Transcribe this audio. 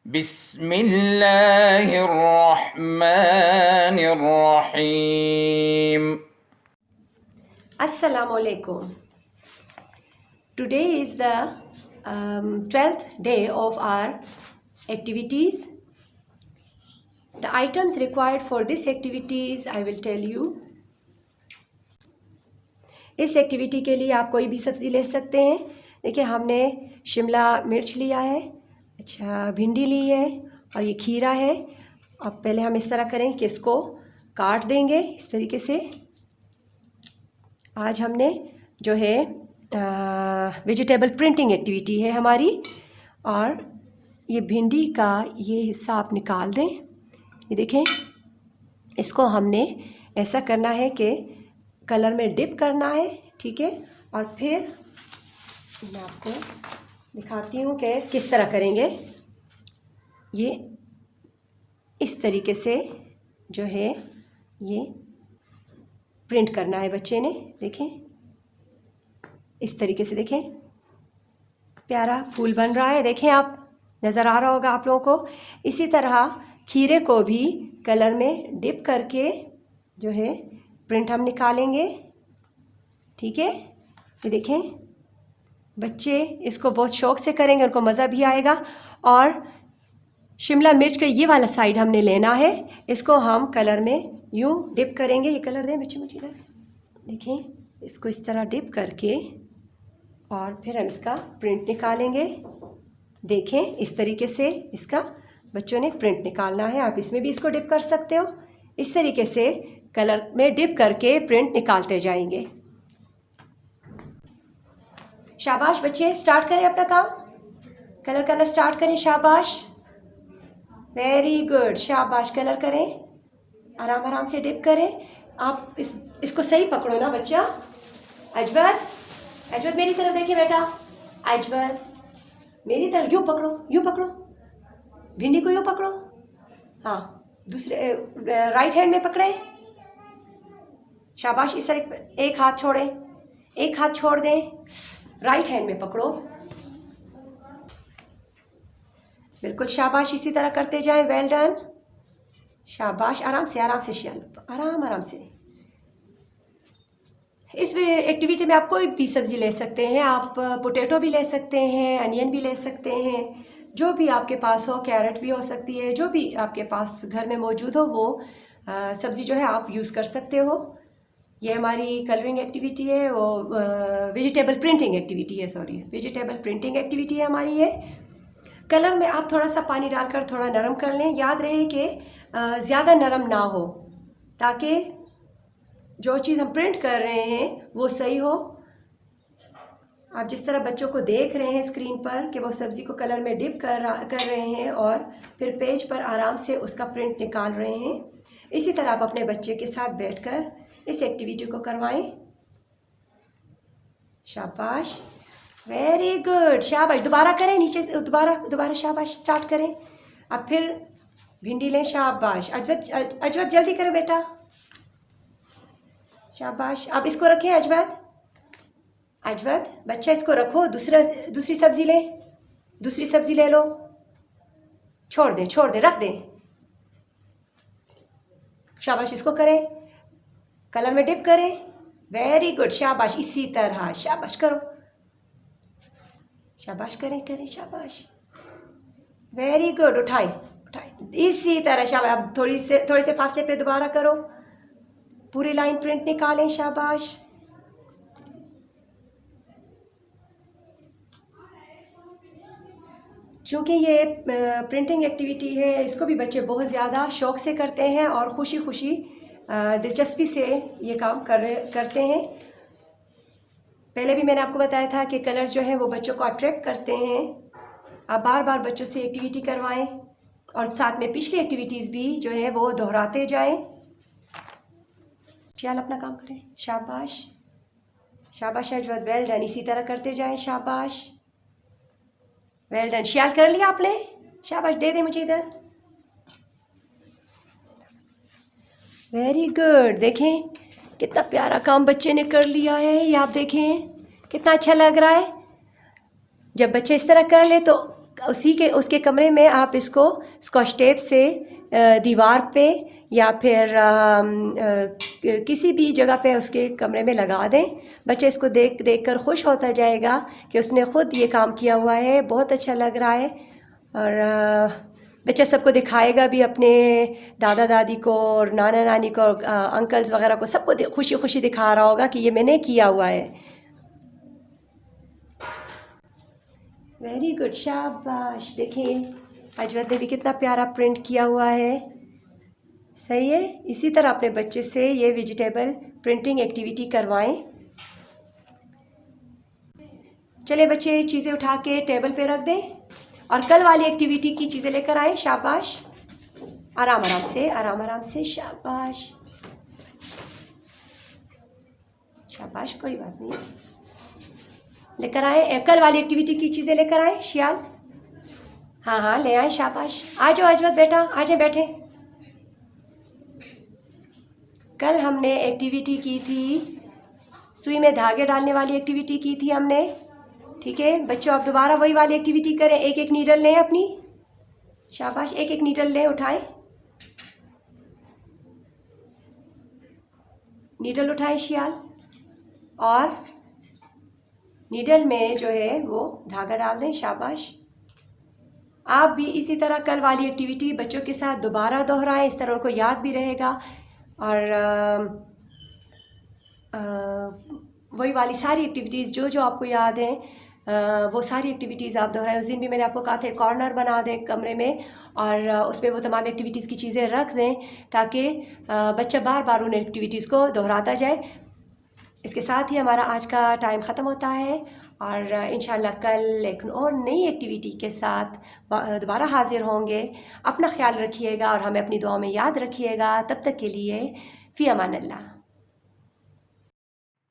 बिस्मिल्लाहिर्रहमानिर्रहीम। Assalamu alaikum. Today is the 12th day of our activities. The items required for this activities I will tell you. इस activity के लिए आप कोई भी सब्ज़ी ले सकते हैं। देखिए हमने शिमला मिर्च लिया है, अच्छा भिंडी ली है और ये खीरा है। अब पहले हम इस तरह करें कि इसको काट देंगे इस तरीके से। आज हमने जो है वेजिटेबल प्रिंटिंग एक्टिविटी है हमारी, और ये भिंडी का ये हिस्सा आप निकाल दें। ये देखें, इसको हमने ऐसा करना है कि कलर में डिप करना है, ठीक है। और फिर मैं आपको दिखाती हूँ कि किस तरह करेंगे। ये इस तरीके से जो है ये प्रिंट करना है बच्चे ने। देखें इस तरीके से, देखें प्यारा फूल बन रहा है। देखें आप, नज़र आ रहा होगा आप लोगों को। इसी तरह खीरे को भी कलर में डिप करके जो है प्रिंट हम निकालेंगे, ठीक है। ये देखें बच्चे इसको बहुत शौक़ से करेंगे, उनको मज़ा भी आएगा। और शिमला मिर्च का ये वाला साइड हमने लेना है, इसको हम कलर में यूँ डिप करेंगे। ये कलर दें बच्चे मुझे इधर, देखें इसको इस तरह डिप करके और फिर हम इसका प्रिंट निकालेंगे। देखें इस तरीके से इसका बच्चों ने प्रिंट निकालना है। आप इसमें भी इसको डिप कर सकते हो। इस तरीके से कलर में डिप करके प्रिंट निकालते जाएंगे। शाबाश बच्चे, स्टार्ट करें अपना काम, कलर करना स्टार्ट करें। शाबाश, वेरी गुड, शाबाश। कलर करें, आराम आराम से डिप करें। आप इसको सही पकड़ो ना बच्चा। अजवद, अजवद मेरी तरफ देखिए बेटा। अजवद मेरी तरफ, यूँ पकड़ो, यूँ पकड़ो, भिंडी को यूँ पकड़ो। हाँ, दूसरे राइट हैंड में पकड़े। शाबाश, इस तरह एक हाथ छोड़ें, एक हाथ छोड़ दें, राइट हैंड में पकड़ो। बिल्कुल शाबाश, इसी तरह करते जाएं। वेल डन, शाबाश। आराम से, आराम से शियाल, आराम आराम से। इस एक्टिविटी में आप कोई भी सब्ज़ी ले सकते हैं। आप पोटैटो भी ले सकते हैं, अनियन भी ले सकते हैं, जो भी आपके पास हो। कैरेट भी हो सकती है, जो भी आपके पास घर में मौजूद हो वो सब्ज़ी जो है आप यूज़ कर सकते हो। ये हमारी कलरिंग एक्टिविटी है, वो वेजिटेबल प्रिंटिंग एक्टिविटी है, सॉरी वेजिटेबल प्रिंटिंग एक्टिविटी है हमारी ये। कलर में आप थोड़ा सा पानी डालकर थोड़ा नरम कर लें। याद रहे कि ज़्यादा नरम ना हो, ताकि जो चीज़ हम प्रिंट कर रहे हैं वो सही हो। आप जिस तरह बच्चों को देख रहे हैं स्क्रीन पर कि वो सब्ज़ी को कलर में डिप कर रहे हैं और फिर पेज पर आराम से उसका प्रिंट निकाल रहे हैं, इसी तरह आप अपने बच्चे के साथ बैठकर इस एक्टिविटी को करवाएं। शाबाश, वेरी गुड, शाबाश। दोबारा करें, नीचे से दोबारा शाबाश, स्टार्ट करें। अब फिर भिंडी लें। शाबाश अजवद, अजवद जल्दी करें बेटा। शाबाश, अब इसको रखें अजवद, अजवद बच्चा इसको रखो। दूसरी सब्ज़ी ले, दूसरी सब्ज़ी ले लो। छोड़ दें, छोड़ दें, रख दें। शाबाश, इसको करें, कलर में डिप करें। वेरी गुड, शाबाश। इसी तरह शाबाश करो, शाबाश करें, करें, शाबाश, वेरी गुड। उठाए, उठाए, इसी तरह शाबाश। अब थोड़े से फासले पे दोबारा करो, पूरी लाइन प्रिंट निकालें। शाबाश, चूँकि ये प्रिंटिंग एक्टिविटी है, इसको भी बच्चे बहुत ज़्यादा शौक़ से करते हैं और खुशी खुशी दिलचस्पी से ये काम करते हैं। पहले भी मैंने आपको बताया था कि कलर्स जो है वो बच्चों को अट्रैक्ट करते हैं। आप बार बार बच्चों से एक्टिविटी करवाएं और साथ में पिछली एक्टिविटीज़ भी जो है वो दोहराते जाएं। ख्याल अपना काम करें। शाबाश, शाबाश अजवद, वेल डन। इसी तरह करते जाएं। शाबाश, वेल डन। ख्याल कर लिया आपने? शाबाश, दे दे मुझे इधर। Very good. देखें कितना प्यारा काम बच्चे ने कर लिया है। ये आप देखें कितना अच्छा लग रहा है। जब बच्चे इस तरह कर ले तो उसके कमरे में आप इसको स्कॉच टेप से दीवार पे या फिर किसी भी जगह पे उसके कमरे में लगा दें। बच्चे इसको देख देख कर खुश होता जाएगा कि उसने ख़ुद ये काम किया हुआ है, बहुत अच्छा लग रहा है। और बच्चा सबको दिखाएगा भी, अपने दादा दादी को और नाना नानी को और अंकल्स वगैरह को, सबको खुशी खुशी दिखा रहा होगा कि ये मैंने किया हुआ है। वेरी गुड, शाबाश। देखिए अजवद ने भी कितना प्यारा प्रिंट किया हुआ है। सही है। इसी तरह अपने बच्चे से ये वेजिटेबल प्रिंटिंग एक्टिविटी करवाएं। चले बच्चे, चीज़ें उठा के टेबल पे रख दें और कल वाली एक्टिविटी की चीज़ें लेकर आए। शाबाश, आराम आराम से, आराम आराम से। शाबाश शाबाश, कोई बात नहीं। लेकर आए कल वाली एक्टिविटी की चीज़ें लेकर आए। शियाल, हाँ हाँ ले आए। शाबाश, आ जाओ अजवत बेटा, आ जाए, बैठे। कल हमने एक्टिविटी की थी, सुई में धागे डालने वाली एक्टिविटी की थी हमने। ठीक है बच्चों, आप दोबारा वही वाली एक्टिविटी करें। एक एक नीडल लें अपनी। शाबाश, एक एक नीडल लें, उठाएं, नीडल उठाएं शियाल, और नीडल में जो है वो धागा डाल दें। शाबाश। आप भी इसी तरह कल वाली एक्टिविटी बच्चों के साथ दोबारा दोहराएं, इस तरह उनको याद भी रहेगा। और वही वाली सारी एक्टिविटीज़ जो जो आपको याद हैं वो सारी एक्टिविटीज़ आप दोहराएं। उस दिन भी मैंने आपको कहा था कॉर्नर बना दें कमरे में और उसमें वो तमाम एक्टिविटीज़ की चीज़ें रख दें ताकि बच्चा बार बार उन एक्टिविटीज़ को दोहराता जाए। इसके साथ ही हमारा आज का टाइम ख़त्म होता है और इंशाल्लाह कल एक और नई एक्टिविटी के साथ दोबारा हाज़िर होंगे। अपना ख्याल रखिएगा और हमें अपनी दुआ में याद रखिएगा। तब तक के लिए फ़ी अमान अल्लाह।